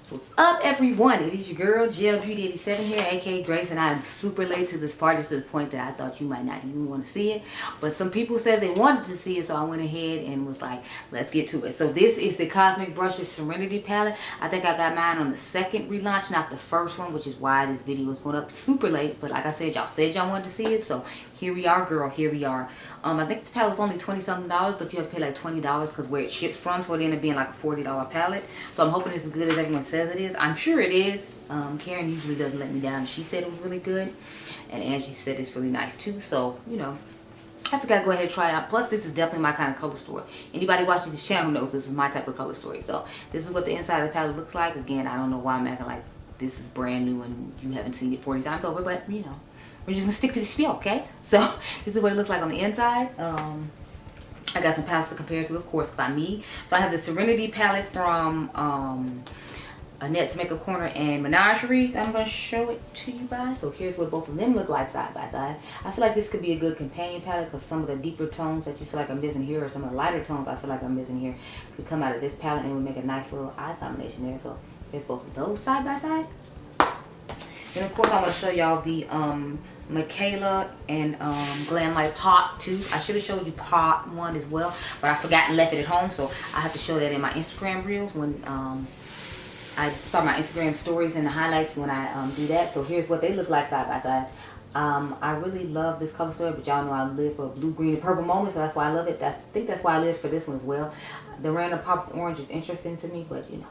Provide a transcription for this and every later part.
What's up, everyone? It is your girl Gel Beauty 87 here, aka Grace, and I am super late to this party to the point that I thought you might not even want to see it. But some people said they wanted to see it, so I went ahead and was like, let's get to it. So this is the Cosmic Brushes Serenity palette. I think I got mine on the second relaunch, not the first one, which is why this video is going up super late. But like I said y'all wanted to see it, so here we are, girl. Here we are. I think this palette was only $20-something, but you have to pay like $20 because where it ships from, so it ended up being like a $40 palette. So I'm hoping it's as good as everyone says it is. I'm sure it is. Karen usually doesn't let me down. She said it was really good, and Angie said it's really nice too. So you know, I think I'd go ahead and try it out. Plus, this is definitely my kind of color story. Anybody watching this channel knows this is my type of color story. So this is what the inside of the palette looks like. Again, I don't know why I'm acting like this is brand new and you haven't seen it 40 times over, but you know, we're just gonna stick to the spiel, okay? So this is what it looks like on the inside. I got some palettes to compare to, of course, because I'm me. So I have the Serenity palette from Annette's Makeup Corner and Menagerie. I'm going to show it to you guys. So here's what both of them look like side by side. I feel like this could be a good companion palette because some of the deeper tones that you feel like I'm missing here, or some of the lighter tones I feel like I'm missing here, could come out of this palette and it would make a nice little eye combination there. So here's both of those side by side. Then of course I'm going to show y'all the Michaela and Glam Light Pot 2. I should have showed you Pot 1 as well, but I forgot and left it at home, so I have to show that in my Instagram reels when I saw my Instagram stories and the highlights when I do that. So here's what they look like side by side. I really love this color story, but y'all know I live for blue, green, and purple moments, so that's why I love it. I think that's why I live for this one as well. The random pop of orange is interesting to me, but you know,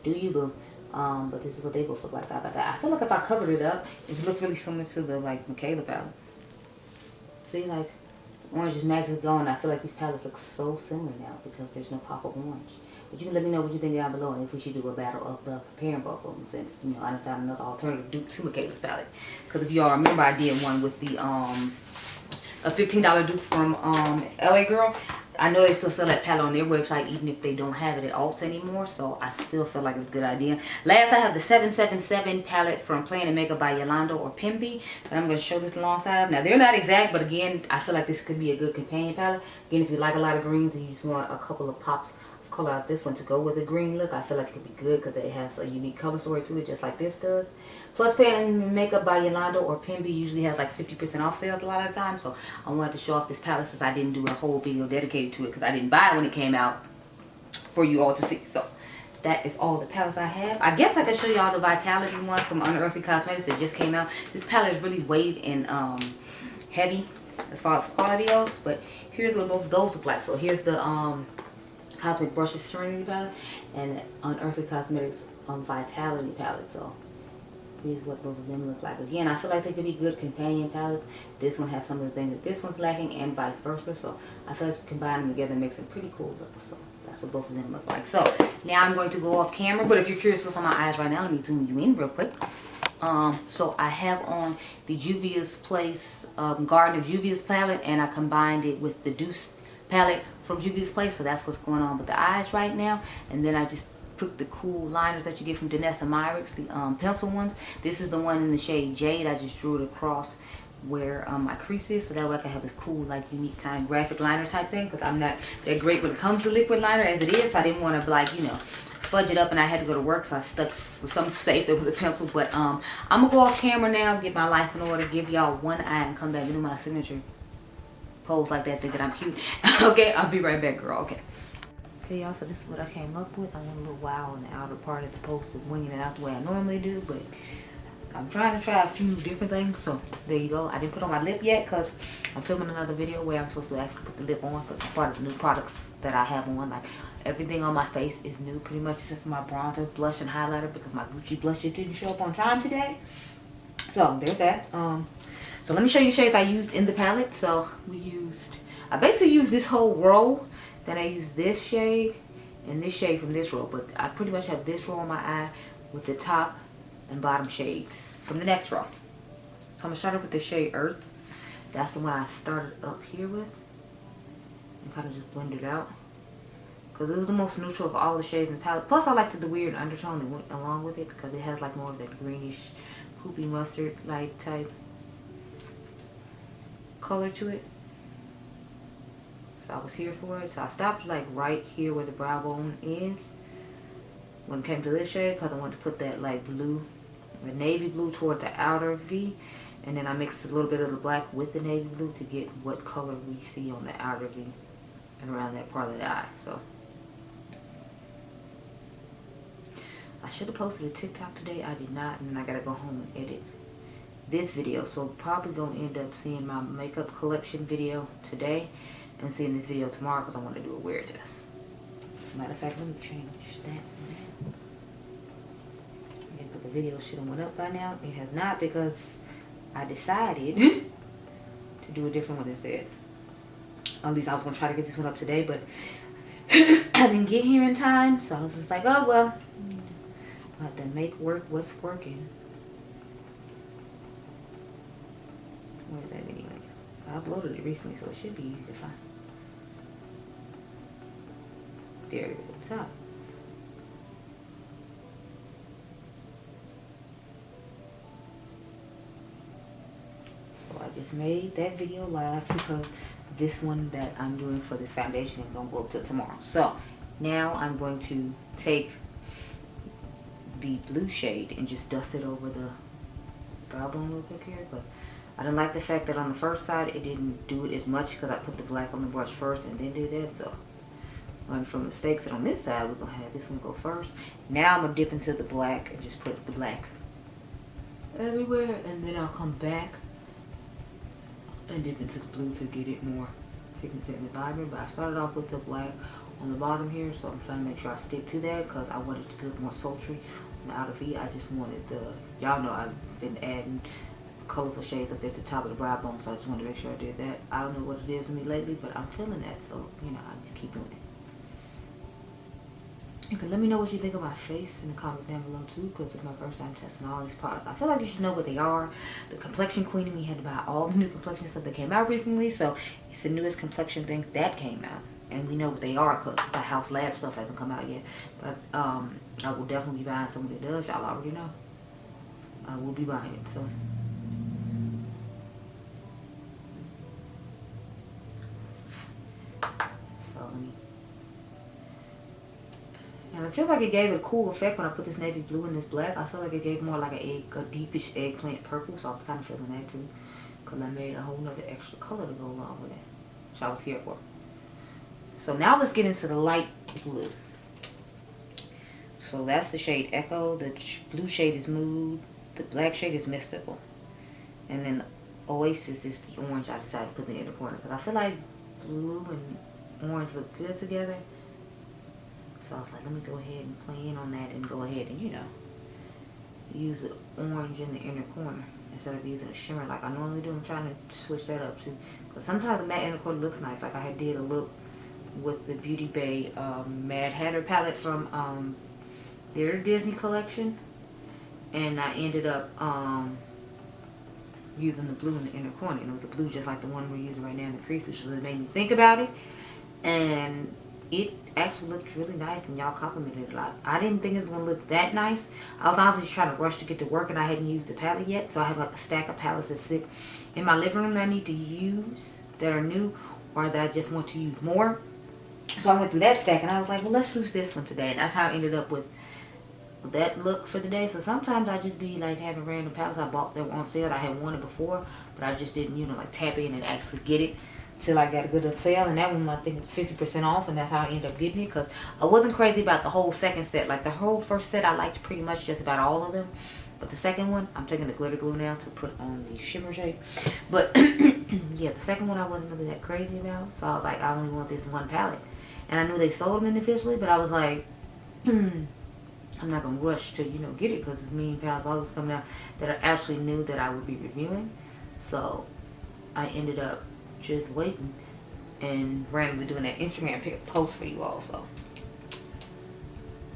do you boo. But this is what they both look like side by side. I feel like if I covered it up, it would look really similar to the like Michaela palette. See, like orange is magically gone. I feel like these palettes look so similar now because there's no pop of orange. But you can let me know what you think down below and if we should do a battle of comparing both of them, since you know I done found another alternative dupe to Michaela's palette. Because if y'all remember, I did one with the a $15 dupe from LA Girl. I know they still sell that palette on their website even if they don't have it at Ulta anymore, so I still feel like it was a good idea. Last, I have the 777 palette from Plan and Makeup by Yolanda or Pimby that I'm going to show this alongside of. Now, they're not exact, but again, I feel like this could be a good companion palette. Again, if you like a lot of greens and you just want a couple of pops of color out this one to go with a green look, I feel like it could be good because it has a unique color story to it, just like this does. Plus, Plan and Makeup by Yolanda or Pimby usually has like 50% off sales a lot of the time. So I wanted to show off this palette since I didn't do a whole video dedicated to it because I didn't buy it when it came out for you all to see. So that is all the palettes I have. I guess I could show y'all the Vitality one from Unearthly Cosmetics that just came out. This palette is really weighted and heavy as far as quality goes. But here's what both of those look like. So here's the Cosmic Brushes Serenity palette and the Unearthly Cosmetics Vitality palette. So here's what both of them look like. Again, I feel like they could be good companion palettes. This one has some of the things that this one's lacking and vice versa. So I feel like you combine them together and make some pretty cool looks. So that's what both of them look like. So now I'm going to go off camera. But if you're curious what's on my eyes right now, let me zoom you in real quick. So I have on the Juvia's Place Garden of Juvia's palette, and I combined it with the Deuce palette from Juvia's Place. So that's what's going on with the eyes right now. And then I just took the cool liners that you get from Danessa Myricks, the pencil ones. This is the one in the shade Jade. I just drew it across where my crease is, so that way I can have this cool, like, unique kind of graphic liner type thing, because I'm not that great when it comes to liquid liner as it is, so I didn't want to, like, you know, fudge it up, and I had to go to work, so I stuck with something safe that was a pencil. But I'm gonna go off camera now, get my life in order, give y'all one eye, and come back and do my signature pose like that, thinking I'm cute. Okay, I'll be right back, girl. Okay, y'all, so this is what I came up with. I went a little wild in the outer part as opposed to winging it out the way I normally do, but I'm trying to try a few different things. So there you go. I didn't put on my lip yet because I'm filming another video where I'm supposed to actually put the lip on because it's part of the new products that I have on. Like, everything on my face is new pretty much except for my bronzer, blush, and highlighter because my Gucci blush just didn't show up on time today. So there's that. So let me show you the shades I used in the palette. So I basically used this whole row. Then I use this shade and this shade from this row. But I pretty much have this row on my eye with the top and bottom shades from the next row. So I'm going to start up with the shade Earth. That's the one I started up here with. And kind of just blend it out. Because it was the most neutral of all the shades in the palette. Plus I liked the weird undertone that went along with it. Because it has like more of that greenish, poopy mustard light type color to it. So I was here for it. So I stopped like right here where the brow bone is. when it came to this shade, because I wanted to put that like blue, the navy blue toward the outer V. And then I mixed a little bit of the black with the navy blue to get what color we see on the outer V and around that part of the eye. So I should have posted a TikTok today. I did not, and then I gotta go home and edit this video. So probably gonna end up seeing my makeup collection video today and seeing this video tomorrow because I want to do a wear test. Matter of fact, let me change that. Yeah, because the video should have went up by now. It has not because I decided to do a different one instead. At least I was gonna try to get this one up today, but I didn't get here in time, so I was just like, oh well, I have to make work what's working. Where is that anyway? I uploaded it recently, so it should be easy to find. There it is at the top. So I just made that video live because this one that I'm doing for this foundation is gonna go up to tomorrow. So now I'm going to take the blue shade and just dust it over the brow bone real quick here, but I didn't like the fact that on the first side it didn't do it as much because I put the black on the brush first and then did that. So learn from mistakes, and on this side we're gonna have this one go first. Now I'm gonna dip into the black and just put the black everywhere, and then I'll come back and dip into the blue to get it more pigmented and vibrant. But I started off with the black on the bottom here, so I'm trying to make sure I stick to that because I wanted it to look more sultry on the outer V. I just wanted the, y'all know I've been adding colorful shades up there to the top of the brow bone, so I just wanted to make sure I did that. I don't know what it is in me lately, but I'm feeling that, so you know, I just keep doing it. You can let me know what you think of my face in the comments down below too, because it's my first time testing all these products. I feel like you should know what they are. The complexion queen and me had to buy all the new complexion stuff that came out recently, so it's the newest complexion thing that came out, and we know what they are because the House Lab stuff hasn't come out yet. But I will definitely be buying some that does. Y'all already know I will be buying it. So let me. And I feel like it gave a cool effect when I put this navy blue and this black. I feel like it gave more like a deepish eggplant purple, so I was kind of feeling that too. Because I made a whole nother extra color to go along with it, which I was here for. So now let's get into the light blue. So that's the shade Echo. The blue shade is Mood. The black shade is Mystical. And then Oasis is the orange I decided to put in the inner corner. Because I feel like blue and orange look good together. So I was like, let me go ahead and play in on that and go ahead and, you know, use the orange in the inner corner instead of using a shimmer like I normally do. I'm trying to switch that up too. Because sometimes the matte inner corner looks nice. Like I did a look with the Beauty Bay Mad Hatter palette from their Disney collection. And I ended up using the blue in the inner corner. And it was the blue just like the one we're using right now in the crease, which really made me think about it. And it actually looked really nice, and y'all complimented it a lot. I didn't think it was going to look that nice. I was honestly just trying to rush to get to work, and I hadn't used the palette yet. So I have like a stack of palettes that sit in my living room that I need to use that are new or that I just want to use more. So I went through that stack, and I was like, well, let's use this one today. And that's how I ended up with that look for the day. So sometimes I just be like having random palettes I bought that were on sale that I had wanted before, but I just didn't, you know, like tap in and actually get it till I got a good enough sale. And that one I think was 50% off, and that's how I ended up getting it, because I wasn't crazy about the whole second set. Like the whole first set I liked pretty much just about all of them, but the second one I'm taking the glitter glue now to put on the shimmer shade. But yeah, the second one I wasn't really that crazy about, so I was like, I only want this one palette. And I knew they sold them individually, but I was like, I'm not gonna rush to, you know, get it, because there's million palettes always coming out that I actually knew that I would be reviewing. So I ended up just waiting and randomly doing that Instagram pick post for you all. So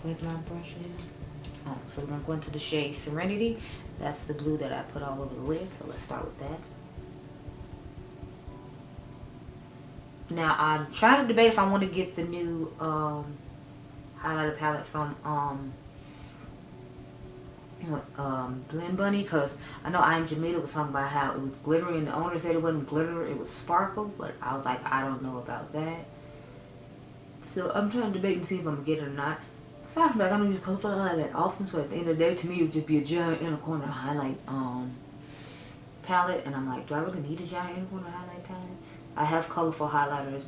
where's my brush now? Oh, so we're gonna go into the shade Serenity. That's the blue that I put all over the lid. So let's start with that. Now I'm trying to debate if I want to get the new highlighter palette from Blend Bunny, because I know I'm Jamila was talking about how it was glittery, and the owner said it wasn't glitter, it was sparkle, but I was like, I don't know about that. So I'm trying to debate and see if I'm gonna get it or not. Aside from that, I don't use colorful highlight often, so at the end of the day, to me, it would just be a giant inner corner highlight palette. And I'm like, do I really need a giant inner corner highlight palette? I have colorful highlighters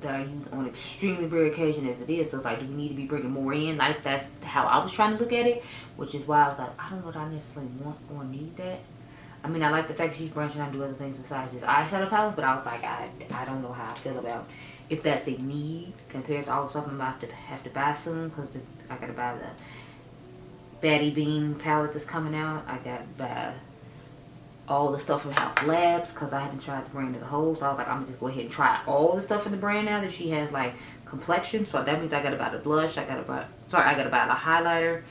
that I use on extremely rare occasion as it is. So it's like, do we need to be bringing more in? Like, that's how I was trying to look at it, which is why I was like, I don't know that I necessarily want or need that. I mean, I like the fact that she's branching out and do other things besides just eyeshadow palettes, but I was like, I don't know how I feel about if that's a need compared to all the stuff I'm about to have to buy soon, because I gotta buy the Baddie Bean palette that's coming out. I gotta buy all the stuff from House Labs because I haven't tried the brand as a whole. So I was like, I'm gonna just go ahead and try all the stuff in the brand now that she has like complexion. So that means I gotta buy the blush. I gotta buy the highlighter.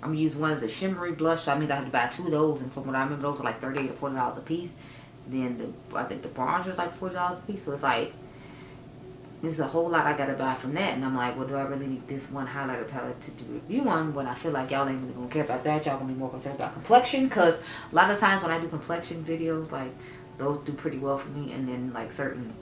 I'm gonna use one as a shimmery blush. So I mean I have to buy 2 of those, and from what I remember, those are like $38 or $40 a piece. Then I think the bronzer is like $40 a piece. So it's like, there's a whole lot I gotta buy from that, and I'm like, well, do I really need this one highlighter palette to do a review on when I feel like y'all ain't really gonna care about that? Y'all gonna be more concerned about complexion, because a lot of times when I do complexion videos, like, those do pretty well for me, and then like certain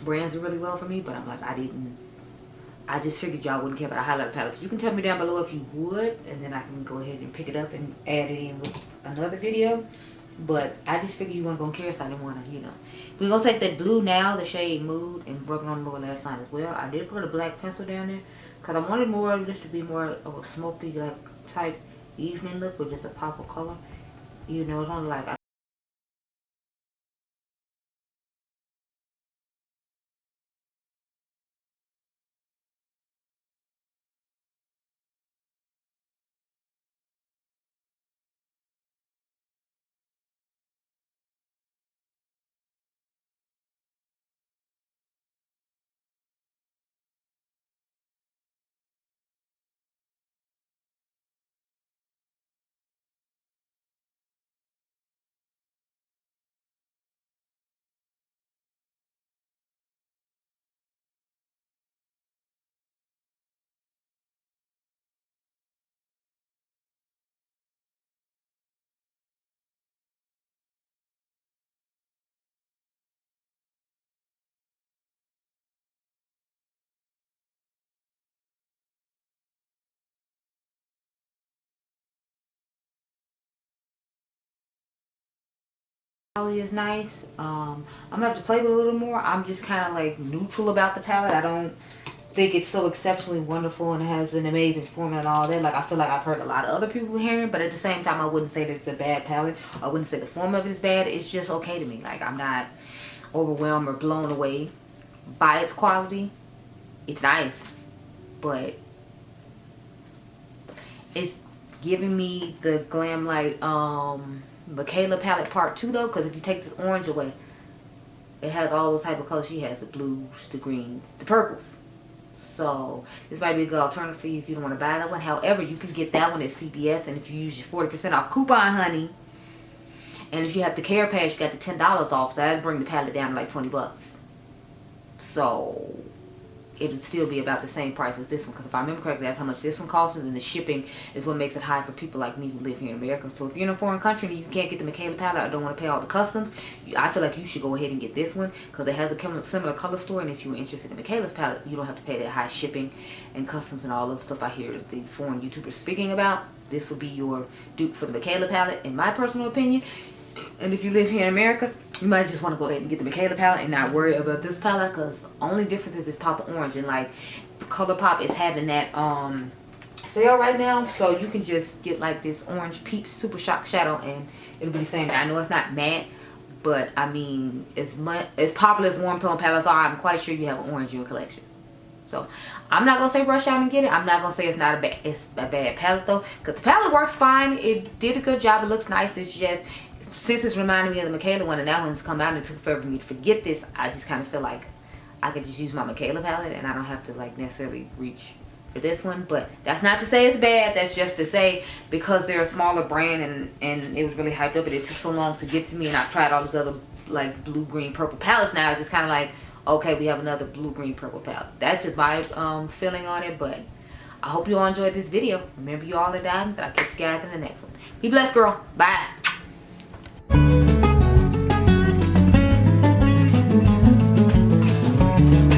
brands do really well for me. But I'm like, I just figured y'all wouldn't care about a highlighter palette. You can tell me down below if you would, and then I can go ahead and pick it up and add it in with another video. But I just figured you weren't gonna care, so I didn't want to, you know. We're gonna take that blue now, the shade Mood, and working on the lower lash line as well. I did put a black pencil down there because I wanted more of this to be more of a smoky, like, type evening look with just a pop of color. You know, it's only like is nice. I'm gonna have to play with it a little more. I'm just kind of like neutral about the palette. I don't think it's so exceptionally wonderful and it has an amazing formula and all that. Like, I feel like I've heard a lot of other people hearing, but at the same time, I wouldn't say that it's a bad palette. I wouldn't say the formula of it is bad. It's just okay to me. Like, I'm not overwhelmed or blown away by its quality. It's nice, but it's giving me the Glam Light Michaela palette part 2 though, because if you take this orange away, it has all those type of colors she has, the blues, the greens, the purples. So this might be a good alternative for you if you don't want to buy that one. However, you can get that one at CVS, and if you use your 40% off coupon, honey, and if you have the Care Pass, you got the $10 off, so that'd bring the palette down to like 20 bucks. So it would still be about the same price as this one, because if I remember correctly, that's how much this one costs, and then the shipping is what makes it high for people like me who live here in America. So if you're in a foreign country and you can't get the Michaela palette or don't want to pay all the customs, I feel like you should go ahead and get this one, because it has a similar color story, and if you're interested in Michaela's palette, you don't have to pay that high shipping and customs and all the stuff I hear the foreign YouTubers speaking about. This would be your dupe for the Michaela palette, in my personal opinion. And if you live here in America, you might just want to go ahead and get the Michaela palette and not worry about this palette, because the only difference is this Pop Orange, and like ColourPop is having that sale right now, so you can just get like this Orange Peeps Super Shock Shadow and it'll be the same. I know it's not matte, but I mean, as popular as warm tone palettes are, I'm quite sure you have an orange in your collection. So I'm not gonna say rush out and get it. I'm not gonna say it's not a bad palette though, because the palette works fine. It did a good job. It looks nice. It's just, since it's reminding me of the Michaela one and that one's come out and it took forever for me to forget this, I just kind of feel like I could just use my Michaela palette and I don't have to like necessarily reach for this one. But that's not to say it's bad. That's just to say, because they're a smaller brand and it was really hyped up and it took so long to get to me, and I've tried all these other like blue, green, purple palettes now, it's just kind of like, okay, we have another blue, green, purple palette. That's just my feeling on it. But I hope you all enjoyed this video. Remember, you all are diamonds, and I'll catch you guys in the next one. Be blessed, girl. Bye.